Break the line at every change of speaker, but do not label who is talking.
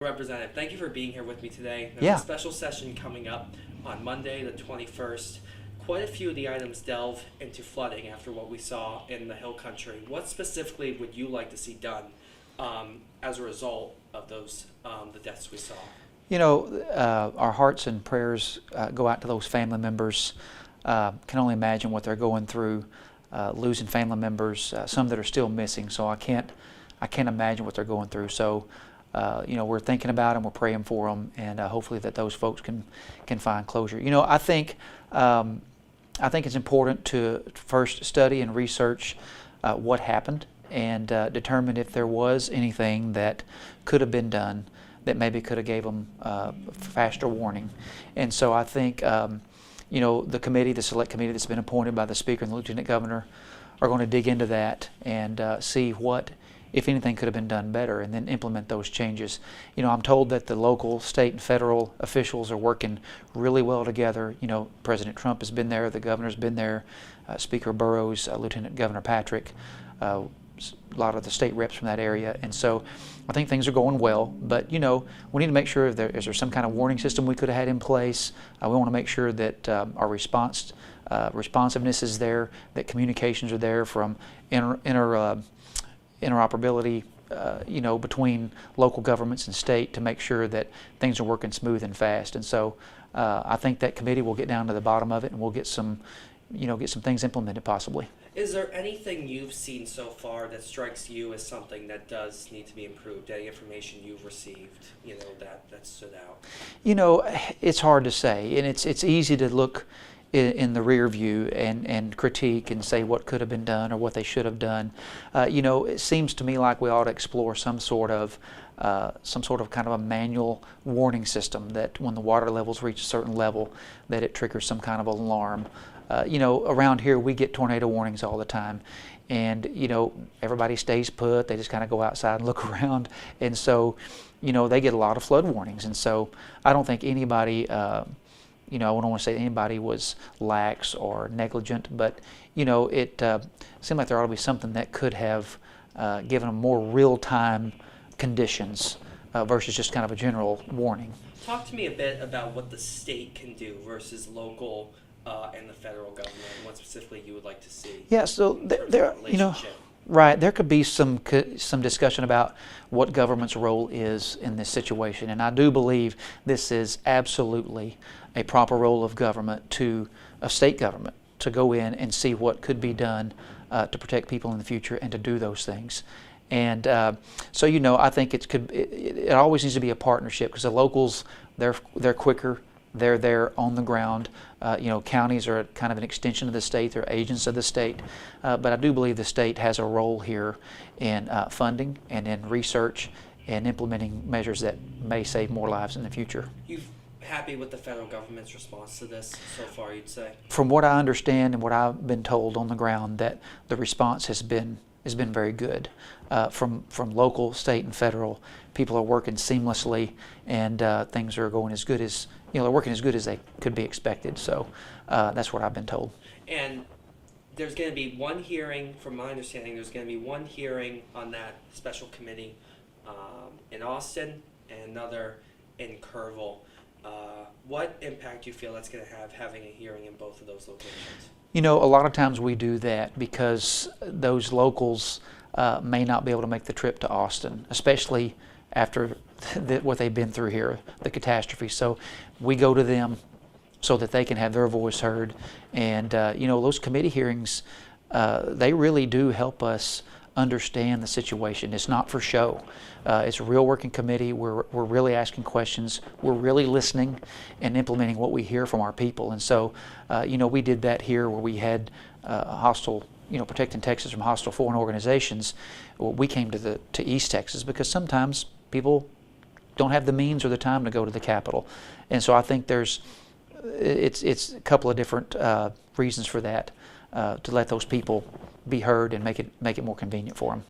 Representative, thank you for being here with me today. There's
Yeah.
a special session coming up on Monday, the 21st. Quite a few of the items delve into flooding after what we saw in the Hill Country. What specifically would you like to see done as a result of those the deaths we saw?
You know, our hearts and prayers go out to those family members. Can only imagine what they're going through, losing family members, some that are still missing. So I can't imagine what they're going through. So, you know, we're thinking about them, we're praying for them, and hopefully that those folks can find closure. You know, I think it's important to first study and research what happened and determine if there was anything that could have been done that maybe could have gave them faster warning. And so I think, you know, the committee, the select committee that's been appointed by the Speaker and the Lieutenant Governor are going to dig into that and see what, if anything, could have been done better, and then implement those changes. You know, I'm told that the local, state, and federal officials are working really well together. You know, President Trump has been there, the governor's been there, Speaker Burrows, Lieutenant Governor Patrick, a lot of the state reps from that area, and so I think things are going well. But you know, we need to make sure is there some kind of warning system we could have had in place. We want to make sure that our responsiveness is there, that communications are there from interoperability, you know, between local governments and state to make sure that things are working smooth and fast. And so I think that committee will get down to the bottom of it, and we'll get some, you know, get some things implemented possibly.
Is there anything you've seen so far that strikes you as something that does need to be improved? Any information you've received, you know, that stood out? You
know, it's hard to say, and it's easy to look in the rear view and critique and say what could have been done or what they should have done. You know, it seems to me like we ought to explore some sort of kind of a manual warning system that when the water levels reach a certain level, that it triggers some kind of alarm. You know, around here we get tornado warnings all the time, and you know, everybody stays put. They just kind of go outside and look around, and so you know, they get a lot of flood warnings. And so I don't think anybody, you know, I don't want to say anybody was lax or negligent, but you know, it seemed like there ought to be something that could have given them more real-time conditions versus just kind of a general warning.
Talk to me a bit about what the state can do versus local and the federal government, and what specifically you would like to see.
Yeah, so there, you know, right, there could be some discussion about what government's role is in this situation, and I do believe this is absolutely a proper role of government, to a state government, to go in and see what could be done to protect people in the future and to do those things. And so, you know, I think it always needs to be a partnership, because the locals, they're quicker. They're there on the ground. You know, counties are kind of an extension of the state. They're agents of the state. But I do believe the state has a role here in funding and in research and implementing measures that may save more lives in the future.
You're happy with the federal government's response to this so far, you'd say?
From what I understand and what I've been told on the ground, that the response has been very good. From local, state, and federal, people are working seamlessly, and things are going as good as, you know, they're working as good as they could be expected. So that's what I've been told.
And there's going to be one hearing, from my understanding, there's going to be one hearing on that special committee in Austin and another in Kerrville. What impact do you feel that's going to have, having a hearing in both of those locations?
You know, a lot of times we do that because those locals may not be able to make the trip to Austin, especially after what they've been through here, the catastrophe. So we go to them so that they can have their voice heard. And you know, those committee hearings, they really do help us understand the situation. It's not for show. It's a real working committee. We're really asking questions. We're really listening and implementing what we hear from our people. And so, you know, we did that here where we had hostile, you know, protecting Texas from hostile foreign organizations. Well, we came to East Texas because sometimes people don't have the means or the time to go to the Capitol. And so I think it's a couple of different reasons for that, to let those people be heard and make it more convenient for them.